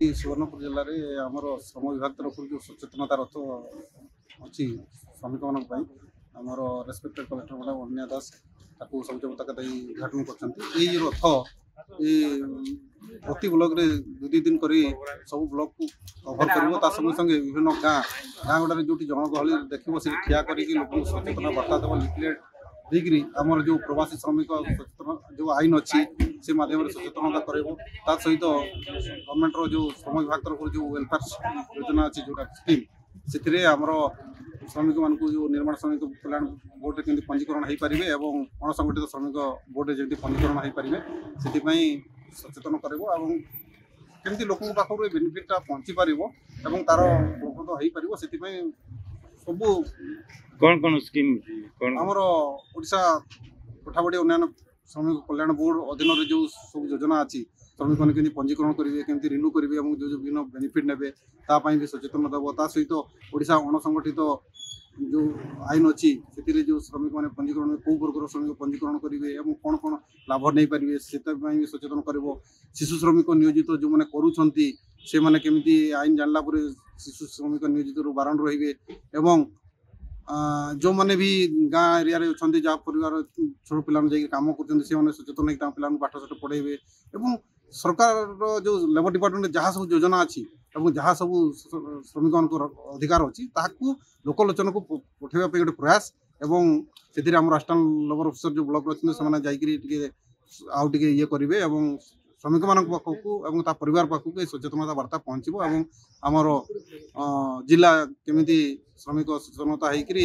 सुवर्णपुर जिले में आमर श्रम विभाग तरफ जो सचेतनता रथ अच्छी श्रमिक मानक आमर रेस्पेक्टेड कलेक्टर मैडम अनिया दास सबुज पताका उद्घाटन कर रथ ये प्रति ब्लॉक रे दुई दिन कर सब ब्लॉक को कभर कर संगे संगे विभिन्न गाँ गाँ गुड़ा जो जनगहली देखो से ठिया कर सचेतना बार्ता देव लिफलेट देकरी आमर जो प्रवासी श्रमिक सचेतन जो आईन अच्छी से माध्यम सचेतनता कर सहित गवर्नमेंट जो श्रम विभाग तरफ जो वेलफेयर योजना अच्छी जो स्कीम से आमर श्रमिक मान जो निर्माण श्रमिक कल्याण बोर्ड में पंजीकरण हो पारे और अणसंगठित श्रमिक बोर्ड में जमी पंजीकरण हो पारे से सचेतन करमती लोक पाखर बेनिफिटा पहुँची पार तार उपकृत हो पार से सबू कौन कौन स्कीम आमर ओडिशा कोठाबाड़ी उन्नयन श्रमिक कल्याण बोर्ड अधीन जो सब योजना अच्छी श्रमिक मैंने केमती पंजीकरण करेंगे केमती रिन्यू करेंगे और जो विभिन्न बेनिफिट ने भी सचेतन देव सहित ओडिशा अणसंगठित जो आईन अच्छी से जो श्रमिक मैंने पंजीकरण कौ वर्गर श्रमिक पंजीकरण करेंगे और कौन कौन लाभ नहीं पारे से भी सचेतन कर शिशु श्रमिक नियोजित जो मैंने करुँच से मैंने केमती आईन जानला शिशु श्रमिक नियोजित बारण रे जो मैंने भी गाँ एरिया अच्छा जहाँ परिवार छोट पे कम कर सचेतन हो पिला पाठशाठ पढ़ेबे और सरकार जो लेबर डिपार्टमेंट जहाँ सब योजना अच्छी जहाँ सब श्रमिक मान अधिकार अच्छी लोकलोचन को पठेवा गोटे प्रयास एवं से आम असिस्टेंट लेबर ऑफिसर जो ब्लॉक अच्छे से आउ टे ये करेंगे श्रमिक मान पाखक परिवार पाखक सचेतनता वार्ता पहुँचब और आमर जिला केमी श्रमिक सचेतनता होकर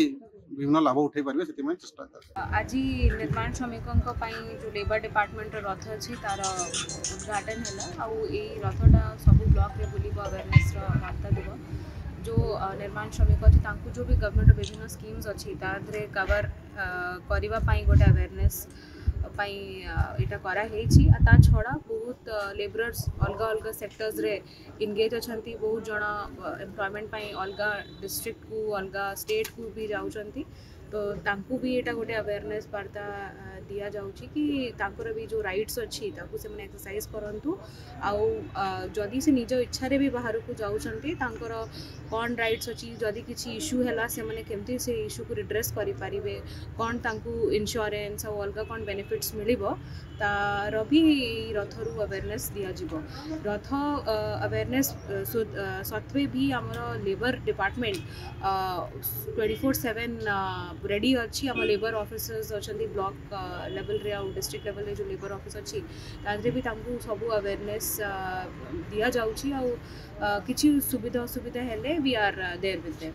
विभिन्न लाभ उठे पारे से चेष्टा कर आज निर्माण श्रमिकों जो लेबर डिपार्टमेंट रथ अच्छी तार उद्घाटन है रथटा सब ब्लॉक रे बुल अवेयरनेस वार्ता देव जो निर्माण श्रमिक अच्छी जो भी गवर्नमेंट विभिन्न स्कीम्स अच्छी तादे कवर करने गोटे अवेयरनेस इटा करा ता छड़ा बहुत लेबरर्स अलग अलग सेक्टर्स रे इंगेज अच्छा बहुत जन एम्प्लॉयमेंट अलग डिस्ट्रिक्ट को अलग स्टेट को भी जाऊँच तो तांकु भी एटा गोटे अवेयरनेस वार्ता दिया जाउची कि तांकर भी जो राइट्स अच्छी ताकु से माने एक्सरसाइज करंतु आउ जदि से निज इच्छा रे भी बाहर को जाउछंती तांकर कौन राइट्स अच्छी जदि किसी इश्यू हैला से माने केमती से इश्यू को रिड्रेस करि पारिबे कौन तांकु इंश्योरेंस और अलग कौन बेनिफिट्स मिलिबो तार भी रथरु अवेयरनेस दिया जिवो रथ अवेयरनेस सत्वे भी हमर लेबर डिपार्टमेंट 24/7 रेडी अच्छी आम लेबर ऑफिसर्स अच्छा ब्लॉक लेवल रे और डिस्ट्रिक्ट लेवल रे जो लेबर ऑफिस अच्छी तादरे भी सब अवेयरनेस दिया जाउची आ किछि सुविधा असुविधा हेले we are there with them.